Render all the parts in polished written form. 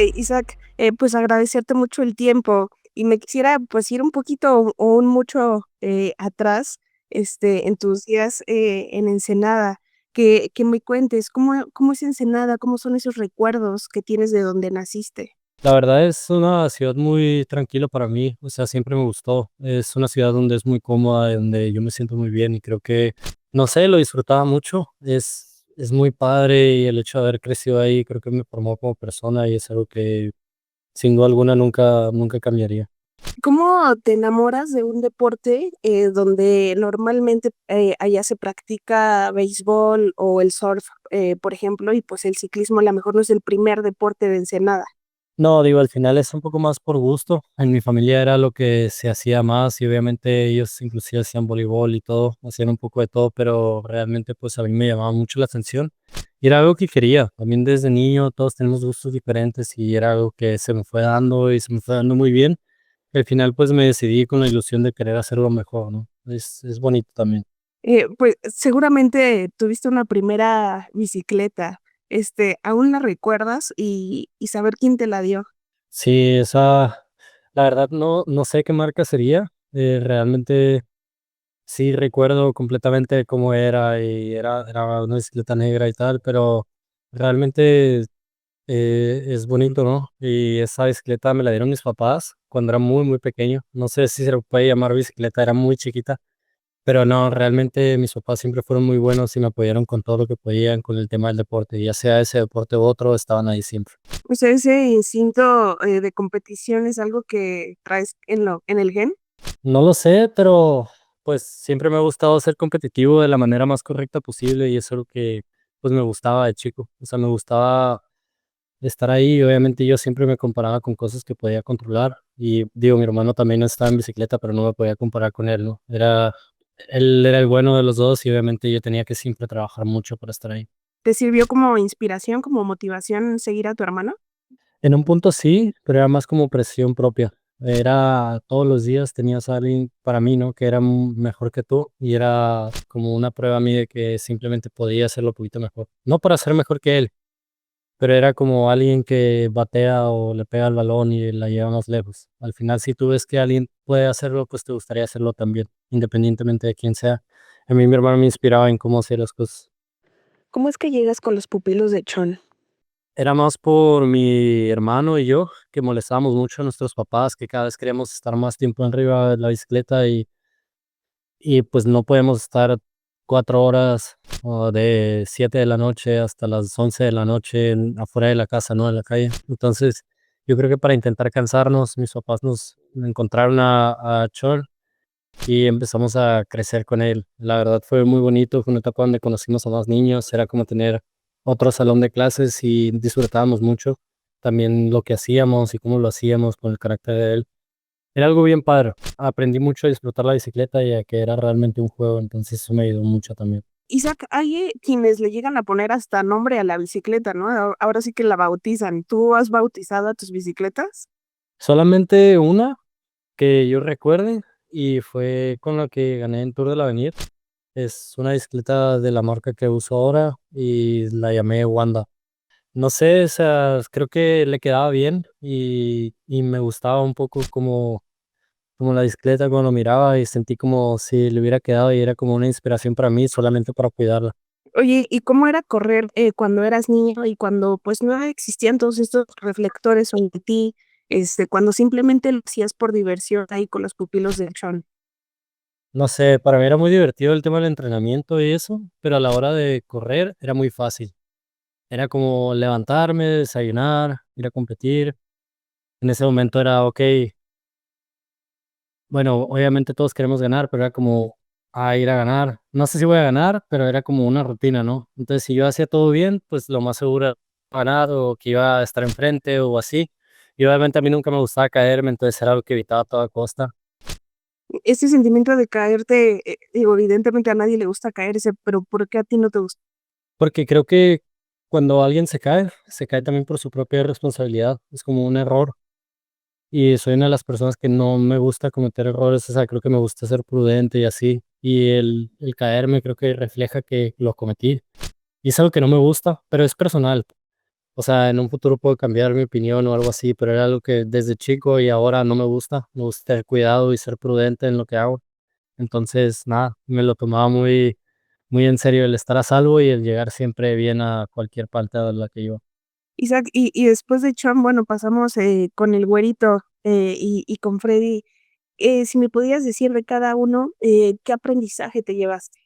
Isaac, pues agradecerte mucho el tiempo y me quisiera pues ir un poquito o un mucho atrás, en tus días en Ensenada, que me cuentes cómo es Ensenada, cómo son esos recuerdos que tienes de donde naciste. La verdad es una ciudad muy tranquila para mí, o sea, siempre me gustó. Es una ciudad donde es muy cómoda, donde yo me siento muy bien y creo que, no sé, lo disfrutaba mucho. Es muy padre y el hecho de haber crecido ahí creo que me formó como persona y es algo que sin duda alguna nunca cambiaría. ¿Cómo te enamoras de un deporte donde normalmente allá se practica béisbol o el surf, por ejemplo, y pues el ciclismo a lo mejor no es el primer deporte de Ensenada? No, digo, al final es un poco más por gusto. En mi familia era lo que se hacía más y obviamente ellos inclusive hacían voleibol y todo, hacían un poco de todo, pero realmente pues a mí me llamaba mucho la atención y era algo que quería. También desde niño todos tenemos gustos diferentes y era algo que se me fue dando y se me fue dando muy bien. Al final pues me decidí con la ilusión de querer hacerlo mejor, ¿no? Es bonito también. Pues seguramente tuviste una primera bicicleta, ¿aún la recuerdas y saber quién te la dio? Sí, esa, la verdad no sé qué marca sería. Realmente sí, recuerdo completamente cómo era y era una bicicleta negra y tal, pero realmente es bonito, ¿no? Y esa bicicleta me la dieron mis papás cuando era muy pequeño. No sé si se lo puede llamar bicicleta, era muy chiquita, pero no, realmente mis papás siempre fueron muy buenos y me apoyaron con todo lo que podían con el tema del deporte, ya sea ese deporte u otro, estaban ahí siempre. O sea, ese instinto de competición es algo que traes en el gen. No lo sé, pero pues siempre me ha gustado ser competitivo de la manera más correcta posible y eso es lo que pues me gustaba de chico. O sea, me gustaba estar ahí y obviamente yo siempre me comparaba con cosas que podía controlar y digo, mi hermano también estaba en bicicleta, pero no me podía comparar con él, ¿no? Él era el bueno de los dos y obviamente yo tenía que siempre trabajar mucho para estar ahí. ¿Te sirvió como inspiración, como motivación seguir a tu hermano? En un punto sí, pero era más como presión propia. Era todos los días tenías a alguien para mí, ¿no? Que era mejor que tú y era como una prueba a mí de que simplemente podía hacerlo un poquito mejor. No para ser mejor que él, pero era como alguien que batea o le pega el balón y la lleva más lejos. Al final, si tú ves que alguien puede hacerlo, pues te gustaría hacerlo también, independientemente de quién sea. A mí mi hermano me inspiraba en cómo hacer las cosas. ¿Cómo es que llegas con los pupilos de Chon? Era más por mi hermano y yo, que molestábamos mucho a nuestros papás, que cada vez queríamos estar más tiempo arriba de la bicicleta y pues no podemos estar 4 horas o de 7 de la noche hasta las 11 de la noche afuera de la casa, ¿no? En la calle. Entonces, yo creo que para intentar cansarnos, mis papás nos encontraron a Chol y empezamos a crecer con él. La verdad fue muy bonito, fue una etapa donde conocimos a más niños, era como tener otro salón de clases y disfrutábamos mucho también lo que hacíamos y cómo lo hacíamos con el carácter de él. Era algo bien padre. Aprendí mucho a disfrutar la bicicleta y a que era realmente un juego, entonces eso me ayudó mucho también. Isaac, hay quienes le llegan a poner hasta nombre a la bicicleta, ¿no? Ahora sí que la bautizan. ¿Tú has bautizado a tus bicicletas? Solamente una que yo recuerde y fue con la que gané en Tour de la Avenida. Es una bicicleta de la marca que uso ahora y la llamé Wanda. No sé, o sea, creo que le quedaba bien y me gustaba un poco como la bicicleta cuando lo miraba y sentí como si le hubiera quedado y era como una inspiración para mí solamente para cuidarla. Oye, ¿y cómo era correr cuando eras niño y cuando pues no existían todos estos reflectores sobre ti, cuando simplemente lo hacías por diversión ahí con los pupilos de Chon? No sé, para mí era muy divertido el tema del entrenamiento y eso, pero a la hora de correr era muy fácil. Era como levantarme, desayunar, ir a competir. En ese momento era, ok, bueno, obviamente todos queremos ganar, pero era como a ir a ganar. No sé si voy a ganar, pero era como una rutina, ¿no? Entonces, si yo hacía todo bien, pues lo más seguro era ganar o que iba a estar enfrente o así. Y obviamente a mí nunca me gustaba caerme, entonces era algo que evitaba a toda costa. Ese sentimiento de caerte, digo, evidentemente a nadie le gusta caerse, pero ¿por qué a ti no te gusta? Porque creo que cuando alguien se cae también por su propia responsabilidad. Es como un error. Y soy una de las personas que no me gusta cometer errores, o sea, creo que me gusta ser prudente y así. Y el caerme creo que refleja que lo cometí. Y es algo que no me gusta, pero es personal. O sea, en un futuro puedo cambiar mi opinión o algo así, pero era algo que desde chico y ahora no me gusta. Me gusta tener cuidado y ser prudente en lo que hago. Entonces, nada, me lo tomaba muy, muy en serio el estar a salvo y el llegar siempre bien a cualquier parte a la que iba. Isaac, y después de Cham, bueno, pasamos, con el güerito, y con Freddy. Si me podías decir de cada uno, ¿qué aprendizaje te llevaste?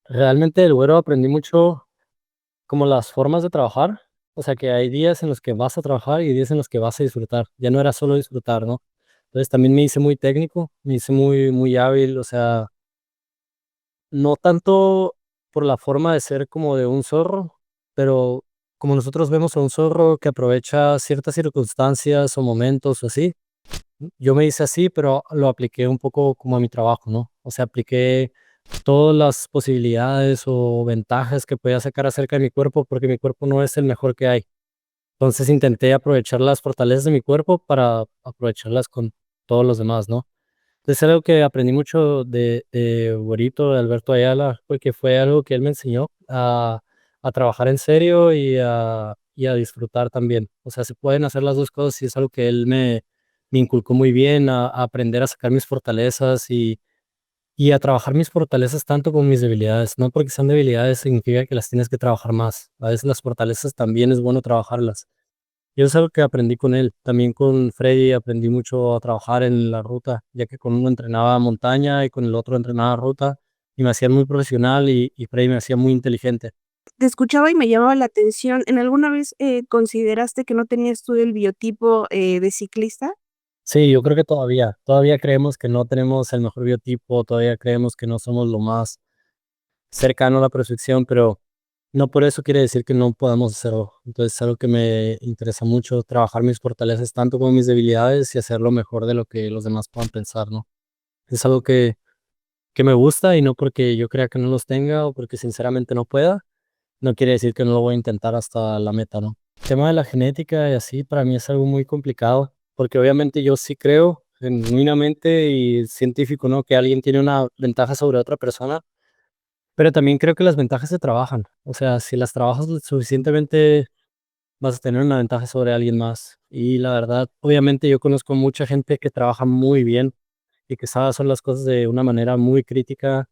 Realmente del güero aprendí mucho como las formas de trabajar. O sea, que hay días en los que vas a trabajar y días en los que vas a disfrutar. Ya no era solo disfrutar, ¿no? Entonces también me hice muy técnico, me hice muy, muy hábil, o sea, no tanto por la forma de ser como de un zorro, pero como nosotros vemos a un zorro que aprovecha ciertas circunstancias o momentos o así, yo me hice así, pero lo apliqué un poco como a mi trabajo, ¿no? O sea, apliqué todas las posibilidades o ventajas que podía sacar acerca de mi cuerpo, porque mi cuerpo no es el mejor que hay. Entonces intenté aprovechar las fortalezas de mi cuerpo para aprovecharlas con todos los demás, ¿no? Es algo que aprendí mucho de Güerito, de Alberto Ayala, porque fue algo que él me enseñó a trabajar en serio y a disfrutar también. O sea, se pueden hacer las 2 cosas y es algo que él me inculcó muy bien, a aprender a sacar mis fortalezas y a trabajar mis fortalezas tanto como mis debilidades. No porque sean debilidades significa que las tienes que trabajar más. A veces las fortalezas también es bueno trabajarlas. Y eso es algo que aprendí con él. También con Freddy aprendí mucho a trabajar en la ruta, ya que con uno entrenaba montaña y con el otro entrenaba ruta, y me hacían muy profesional y Freddy me hacía muy inteligente. Te escuchaba y me llamaba la atención, ¿en alguna vez, consideraste que no tenías tú el biotipo, de ciclista? Sí, yo creo que todavía creemos que no tenemos el mejor biotipo, todavía creemos que no somos lo más cercano a la perfección, pero no por eso quiere decir que no podamos hacerlo. Entonces es algo que me interesa mucho, trabajar mis fortalezas tanto como mis debilidades y hacerlo mejor de lo que los demás puedan pensar, ¿no? Es algo que me gusta y no porque yo crea que no los tenga o porque sinceramente no pueda, no quiere decir que no lo voy a intentar hasta la meta, ¿no? El tema de la genética y así para mí es algo muy complicado, porque obviamente yo sí creo genuinamente y científico, ¿no? Que alguien tiene una ventaja sobre otra persona, pero también creo que las ventajas se trabajan. O sea, si las trabajas lo suficientemente, vas a tener una ventaja sobre alguien más. Y la verdad, obviamente yo conozco mucha gente que trabaja muy bien y que sabe hacer las cosas de una manera muy crítica.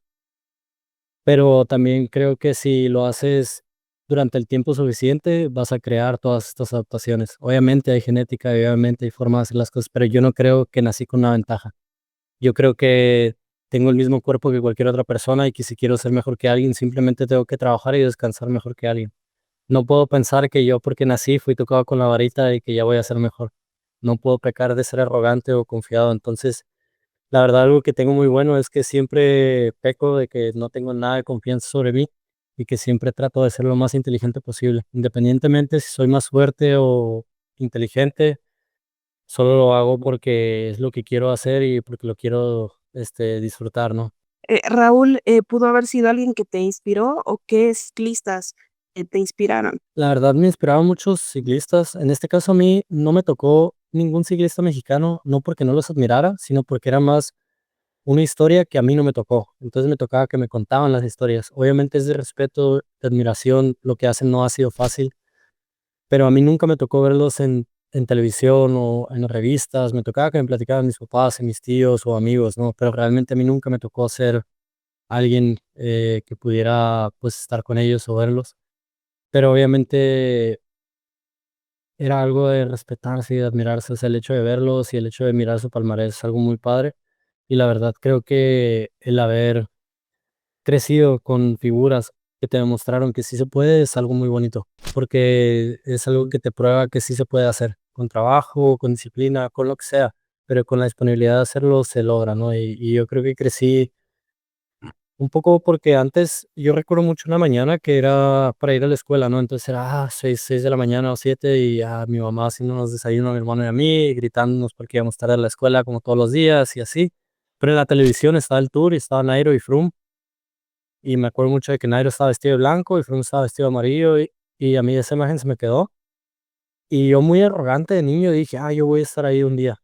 Pero también creo que si lo haces durante el tiempo suficiente, vas a crear todas estas adaptaciones. Obviamente hay genética y obviamente hay forma de hacer las cosas, pero yo no creo que nací con una ventaja. Yo creo que tengo el mismo cuerpo que cualquier otra persona y que si quiero ser mejor que alguien, simplemente tengo que trabajar y descansar mejor que alguien. No puedo pensar que yo porque nací fui tocado con la varita y que ya voy a ser mejor. No puedo pecar de ser arrogante o confiado. Entonces, la verdad, algo que tengo muy bueno es que siempre peco de que no tengo nada de confianza sobre mí y que siempre trato de ser lo más inteligente posible. Independientemente si soy más fuerte o inteligente, solo lo hago porque es lo que quiero hacer y porque lo quiero disfrutar, ¿no? Raúl, ¿pudo haber sido alguien que te inspiró o qué ciclistas, te inspiraron? La verdad me inspiraban muchos ciclistas. En este caso a mí no me tocó ningún ciclista mexicano, no porque no los admirara, sino porque era más una historia que a mí no me tocó. Entonces me tocaba que me contaban las historias. Obviamente es de respeto, de admiración, lo que hacen no ha sido fácil, pero a mí nunca me tocó verlos en televisión o en revistas. Me tocaba que me platicaban mis papás y mis tíos o amigos, ¿no? Pero realmente a mí nunca me tocó ser alguien que pudiera pues estar con ellos o verlos. Pero obviamente era algo de respetarse y de admirarse. O sea, el hecho de verlos y el hecho de mirar su palmarés es algo muy padre. Y la verdad creo que el haber crecido con figuras que te demostraron que sí se puede, es algo muy bonito, porque es algo que te prueba que sí se puede hacer, con trabajo, con disciplina, con lo que sea, pero con la disponibilidad de hacerlo se logra, ¿no? Y yo creo que crecí un poco porque antes yo recuerdo mucho una mañana que era para ir a la escuela, ¿no? Entonces era 6 de la mañana o 7 y mi mamá haciéndonos desayuno a mi hermano y a mí, gritándonos porque íbamos tarde a la escuela como todos los días y así. Pero en la televisión estaba el tour y estaba Nairo y Froome. Y me acuerdo mucho de que Nairo estaba vestido de blanco y Froome estaba vestido de amarillo y a mí esa imagen se me quedó. Y yo muy arrogante de niño dije: yo voy a estar ahí un día".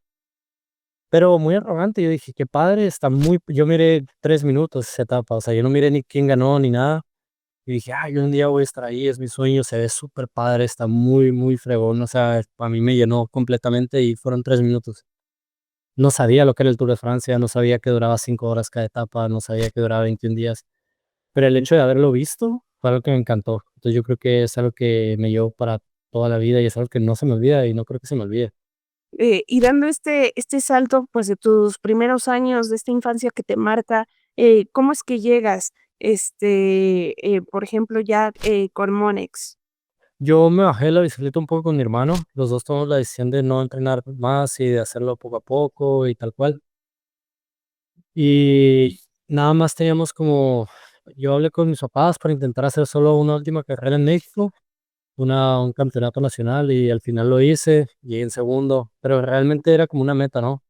Pero muy arrogante, yo dije: "Qué padre, está muy". Yo miré 3 minutos esa etapa, o sea, yo no miré ni quién ganó ni nada. y dije: "Ay, un día voy a estar ahí, es mi sueño, se ve súper padre, está muy, muy fregón", o sea, a mí me llenó completamente y fueron 3 minutos. No sabía lo que era el Tour de Francia, no sabía que duraba 5 horas cada etapa, no sabía que duraba 21 días, pero el hecho de haberlo visto fue algo que me encantó. Entonces, yo creo que es algo que me llevó para toda la vida y es algo que no se me olvida y no creo que se me olvide. Y dando este salto, pues, de tus primeros años, de esta infancia que te marca, ¿cómo es que llegas, por ejemplo, ya, con Monex? Yo me bajé de la bicicleta un poco con mi hermano, los 2 tomamos la decisión de no entrenar más y de hacerlo poco a poco y tal cual. Y nada más teníamos como yo hablé con mis papás para intentar hacer solo una última carrera en México, un campeonato nacional y al final lo hice, llegué en segundo, pero realmente era como una meta, ¿no?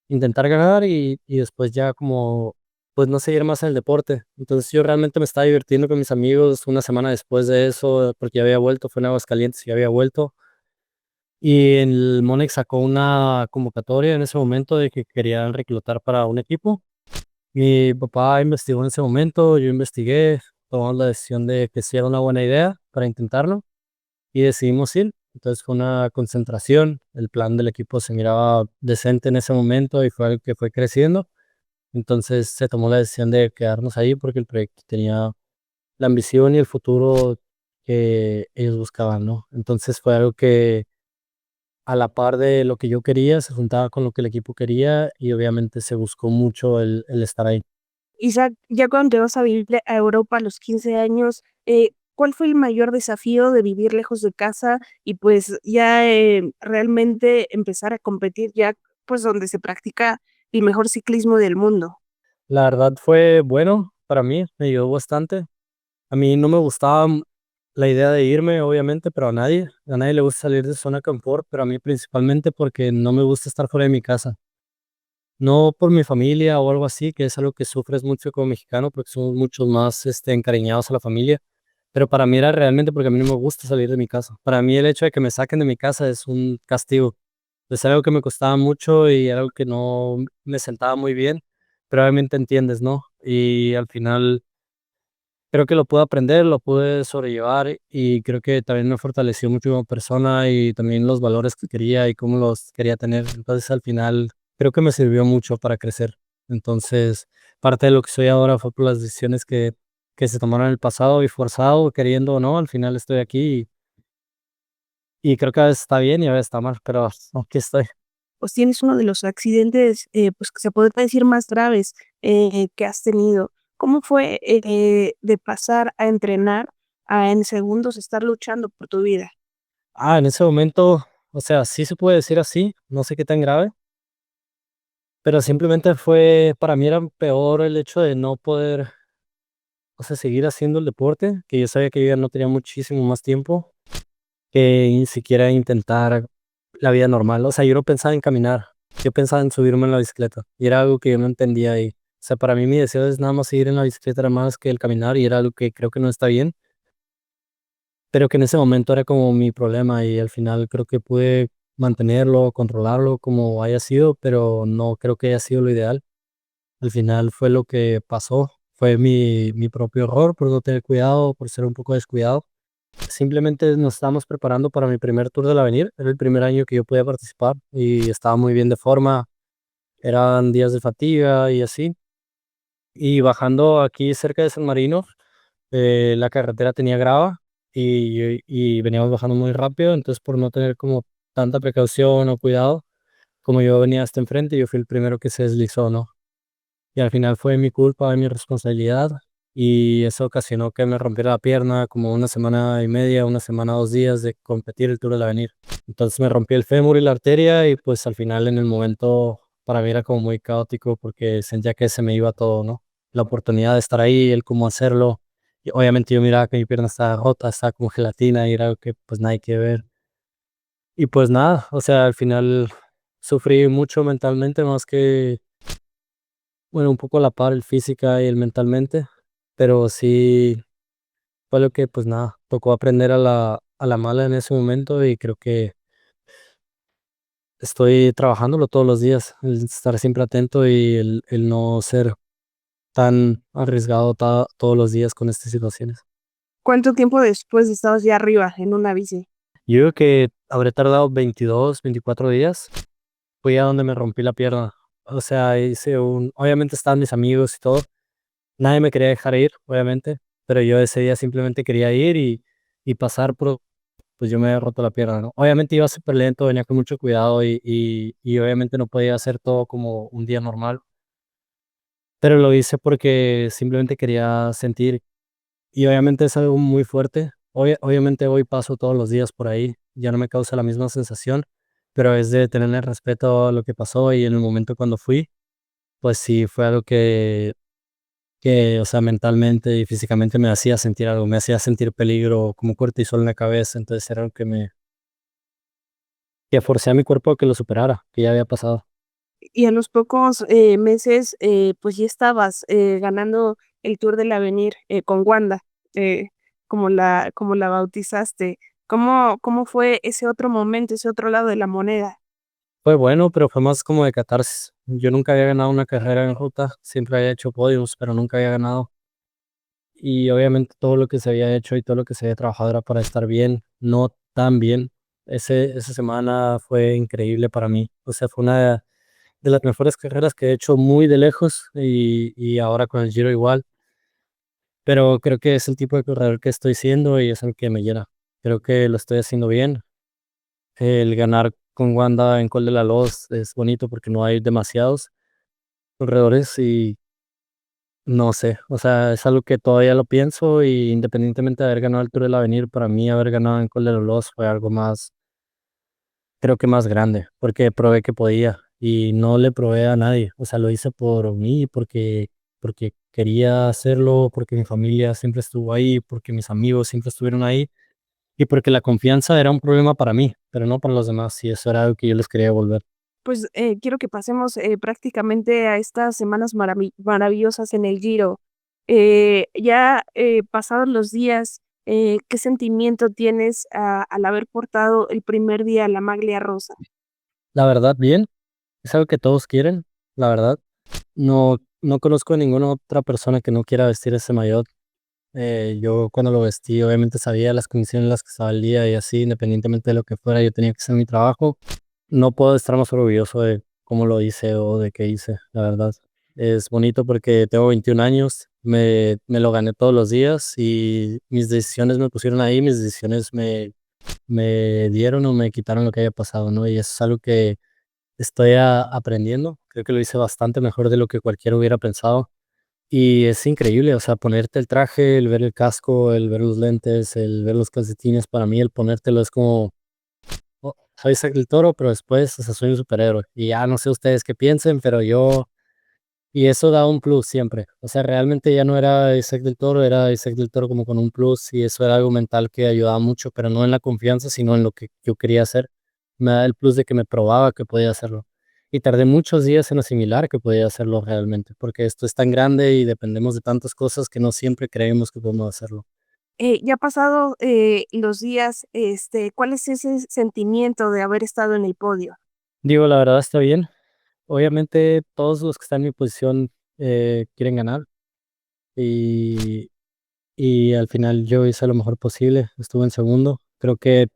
Intentar ganar y después ya como, pues no seguir más en el deporte. Entonces yo realmente me estaba divirtiendo con mis amigos una semana después de eso, porque ya había vuelto, fue en Aguascalientes y ya había vuelto. Y el Monex sacó una convocatoria en ese momento de que querían reclutar para un equipo. Mi papá investigó en ese momento, yo investigué, tomamos la decisión de que sí era una buena idea para intentarlo y decidimos ir. Entonces fue una concentración, el plan del equipo se miraba decente en ese momento y fue algo que fue creciendo. Entonces se tomó la decisión de quedarnos ahí porque el proyecto tenía la ambición y el futuro que ellos buscaban, ¿no? Entonces fue algo que a la par de lo que yo quería, se juntaba con lo que el equipo quería y obviamente se buscó mucho el estar ahí. Isaac, ya cuando te vas a vivir a Europa a los 15 años, ¿cuál fue el mayor desafío de vivir lejos de casa y, pues, ya, realmente empezar a competir ya, pues, donde se practica el mejor ciclismo del mundo? La verdad fue bueno para mí, me ayudó bastante. A mí no me gustaba la idea de irme, obviamente, pero a nadie le gusta salir de su zona de confort, pero a mí principalmente porque no me gusta estar fuera de mi casa. No por mi familia o algo así, que es algo que sufres mucho como mexicano, porque somos muchos más encariñados a la familia, pero para mí era realmente porque a mí no me gusta salir de mi casa. Para mí el hecho de que me saquen de mi casa es un castigo. Es algo que me costaba mucho y algo que no me sentaba muy bien, pero obviamente entiendes, ¿no? Y al final creo que lo pude aprender, lo pude sobrellevar y creo que también me fortaleció mucho como persona y también los valores que quería y cómo los quería tener. Entonces, al final, creo que me sirvió mucho para crecer. Entonces, parte de lo que soy ahora fue por las decisiones que se tomaron en el pasado y forzado, queriendo o no, al final estoy aquí y creo que a veces está bien y a veces está mal, pero aquí estoy. Pues tienes uno de los accidentes, pues, que se podría decir más graves, que has tenido. ¿Cómo fue, de pasar a entrenar a en segundos estar luchando por tu vida? En ese momento, o sea, sí se puede decir así, no sé qué tan grave, pero simplemente fue, para mí era peor el hecho de no poder, o sea, seguir haciendo el deporte, que yo sabía que yo ya no tenía muchísimo más tiempo, que ni siquiera intentar la vida normal. O sea, yo no pensaba en caminar, yo pensaba en subirme en la bicicleta, y era algo que yo no entendía ahí. O sea, para mí mi deseo es nada más seguir en la bicicleta era más que el caminar, y era algo que creo que no está bien, pero que en ese momento era como mi problema, y al final creo que pude mantenerlo, controlarlo como haya sido, pero no creo que haya sido lo ideal. Al final fue lo que pasó, fue mi propio error por no tener cuidado, por ser un poco descuidado. Simplemente nos estábamos preparando para mi primer Tour del Avenir, era el primer año que yo podía participar y estaba muy bien de forma, eran días de fatiga y así. Y bajando aquí cerca de San Marino, la carretera tenía grava y veníamos bajando muy rápido, entonces por no tener como tanta precaución o cuidado, como yo venía hasta enfrente, yo fui el primero que se deslizó, ¿no? Y al final fue mi culpa, mi responsabilidad, y eso ocasionó que me rompiera la pierna como una semana y media, una semana, 2 días de competir el Tour del Avenir. Entonces me rompí el fémur y la arteria y pues al final en el momento para mí era como muy caótico porque sentía que se me iba todo, ¿no? La oportunidad de estar ahí, el cómo hacerlo. Y obviamente yo miraba que mi pierna estaba rota, estaba como gelatina y era algo que pues nadie quiere ver. Y pues nada, o sea, al final sufrí mucho mentalmente más que bueno, un poco a la par el física y el mentalmente, pero sí fue lo que, pues nada, tocó aprender a la mala en ese momento y creo que estoy trabajándolo todos los días, el estar siempre atento y el no ser tan arriesgado todos los días con estas situaciones. ¿Cuánto tiempo después estabas ya arriba en una bici? Yo creo que habré tardado 22, 24 días. Fui a donde me rompí la pierna. O sea, obviamente estaban mis amigos y todo. Nadie me quería dejar ir, obviamente, pero yo ese día simplemente quería ir y pasar por, pues yo me había roto la pierna, ¿no? Obviamente iba súper lento, venía con mucho cuidado y obviamente no podía hacer todo como un día normal, pero lo hice porque simplemente quería sentir y obviamente es algo muy fuerte. Obviamente hoy paso todos los días por ahí, ya no me causa la misma sensación, pero es de tenerle respeto a lo que pasó y en el momento cuando fui, pues sí, fue algo o sea, mentalmente y físicamente me hacía sentir algo, me hacía sentir peligro, como cortisol en la cabeza, entonces era algo que forcé a mi cuerpo a que lo superara, que ya había pasado. Y a los pocos, meses, pues ya estabas, ganando el Tour del Avenir, con Wanda, eh, como la bautizaste. ¿Cómo fue ese otro momento, ese otro lado de la moneda? Fue bueno, pero fue más como de catarsis. Yo nunca había ganado una carrera en ruta, siempre había hecho podios, pero nunca había ganado. Y obviamente todo lo que se había hecho y todo lo que se había trabajado era para estar bien, no tan bien. Esa semana fue increíble para mí. O sea, fue una de las mejores carreras que he hecho muy de lejos y ahora con el Giro igual. Pero creo que es el tipo de corredor que estoy siendo y es el que me llena. Creo que lo estoy haciendo bien. El ganar con Wanda en Col de la Loz es bonito porque no hay demasiados corredores y no sé, o sea, es algo que todavía lo pienso y independientemente de haber ganado el Tour del Avenir, para mí haber ganado en Col de la Loz fue algo más, creo que más grande, porque probé que podía y no le probé a nadie. O sea, lo hice por mí, porque quería hacerlo, porque mi familia siempre estuvo ahí, porque mis amigos siempre estuvieron ahí y porque la confianza era un problema para mí, pero no para los demás, y eso era algo que yo les quería devolver. Pues, quiero que pasemos, prácticamente a estas semanas maravillosas en el Giro. Ya, pasados los días, ¿qué sentimiento tienes al haber portado el primer día la maglia rosa? La verdad, bien, es algo que todos quieren, la verdad. No conozco a ninguna otra persona que no quiera vestir ese maillot. Yo cuando lo vestí, obviamente sabía las condiciones en las que estaba el día y así, independientemente de lo que fuera, yo tenía que hacer mi trabajo. No puedo estar más orgulloso de cómo lo hice o de qué hice, la verdad. Es bonito porque tengo 21 años, me lo gané todos los días y mis decisiones me pusieron ahí, mis decisiones me dieron o me quitaron lo que había pasado, ¿no? Y eso es algo que estoy aprendiendo. Creo que lo hice bastante mejor de lo que cualquiera hubiera pensado. Y es increíble, o sea, ponerte el traje, el ver el casco, el ver los lentes, el ver los calcetines, para mí el ponértelo es como, oh, soy Zack del Toro, pero después, o sea, soy un superhéroe. Y ya no sé ustedes qué piensen, pero y eso da un plus siempre. O sea, realmente ya no era Isaac del Toro, era Isaac del Toro como con un plus y eso era algo mental que ayudaba mucho, pero no en la confianza, sino en lo que yo quería hacer. Me da el plus de que me probaba que podía hacerlo. Y tardé muchos días en asimilar que podía hacerlo realmente, porque esto es tan grande y dependemos de tantas cosas que no siempre creemos que podemos hacerlo. Ya pasado, los días, ¿cuál es ese sentimiento de haber estado en el podio? Digo, la verdad está bien. Obviamente todos los que están en mi posición quieren ganar y, y al final yo hice lo mejor posible, estuve en segundo. Creo que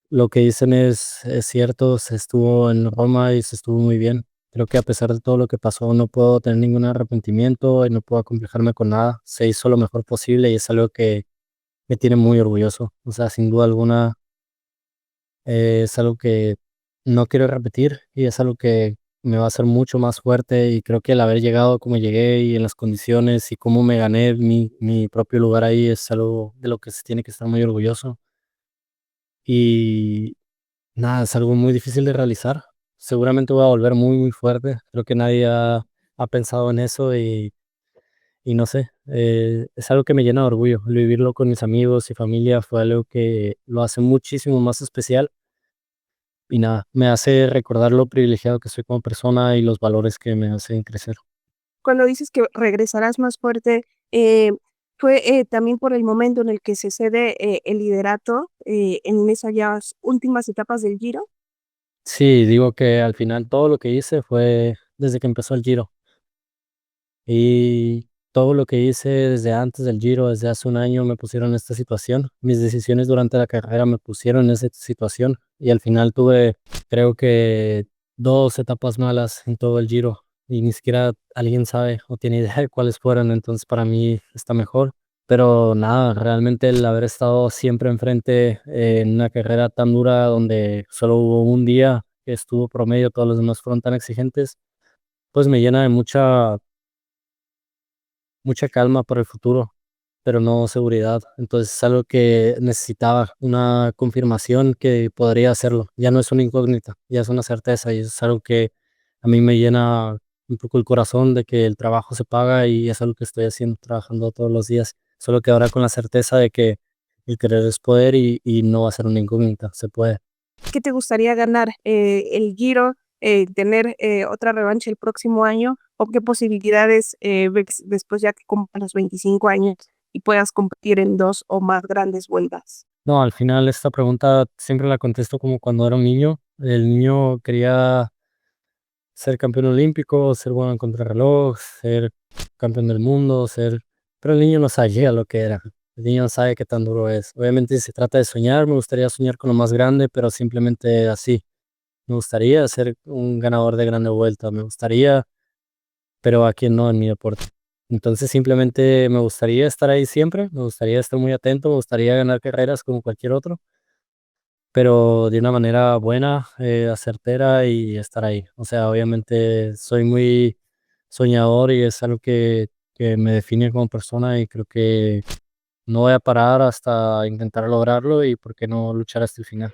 lo que dicen es cierto, se estuvo en Roma y se estuvo muy bien. Creo que a pesar de todo lo que pasó, no puedo tener ningún arrepentimiento y no puedo acomplejarme con nada. Se hizo lo mejor posible y es algo que me tiene muy orgulloso. O sea, sin duda alguna, es algo que no quiero repetir y es algo que me va a hacer mucho más fuerte y creo que el haber llegado como llegué y en las condiciones y cómo me gané mi propio lugar ahí es algo de lo que se tiene que estar muy orgulloso. Y nada, es algo muy difícil de realizar. Seguramente voy a volver muy, muy fuerte. Creo que nadie ha pensado en eso y no sé, es algo que me llena de orgullo. El vivirlo con mis amigos y familia fue algo que lo hace muchísimo más especial y nada, me hace recordar lo privilegiado que soy como persona y los valores que me hacen crecer. Cuando dices que regresarás más fuerte, ¿fue, también por el momento en el que se cede, el liderato, en esas ya últimas etapas del Giro? Sí, digo que al final todo lo que hice fue desde que empezó el Giro. todo lo que hice desde antes del Giro, desde hace un año, me pusieron en esta situación. Mis decisiones durante la carrera me pusieron en esa situación y al final tuve, creo que 2 etapas malas en todo el Giro y ni siquiera alguien sabe o tiene idea de cuáles fueron, entonces para mí está mejor. Pero nada, realmente el haber estado siempre enfrente, en una carrera tan dura donde solo hubo un día que estuvo promedio, todos los demás fueron tan exigentes, pues me llena de mucha calma para el futuro, pero no seguridad. Entonces es algo que necesitaba una confirmación que podría hacerlo. Ya no es una incógnita, ya es una certeza y es algo que a mí me llena un poco el corazón de que el trabajo se paga y es algo que estoy haciendo, trabajando todos los días. Solo que ahora con la certeza de que el querer es poder y no va a ser una incógnita, se puede. ¿Qué te gustaría ganar? ¿El Giro, tener, otra revancha el próximo año? ¿O qué posibilidades, ves después ya que cumplas los 25 años y puedas competir en 2 o más grandes vueltas? No, al final esta pregunta siempre la contesto como cuando era un niño. El niño quería ser campeón olímpico, ser bueno en contrarreloj, ser campeón del mundo, pero el niño no sabía lo que era. El niño no sabe qué tan duro es. Obviamente, si se trata de soñar, me gustaría soñar con lo más grande, pero simplemente así. Me gustaría ser un ganador de grande vuelta, me gustaría, pero a quién no en mi deporte. Entonces, simplemente me gustaría estar ahí siempre, me gustaría estar muy atento, me gustaría ganar carreras como cualquier otro, pero de una manera buena, certera y estar ahí. O sea, obviamente soy muy soñador y es algo que me define como persona y creo que no voy a parar hasta intentar lograrlo y por qué no luchar hasta el final.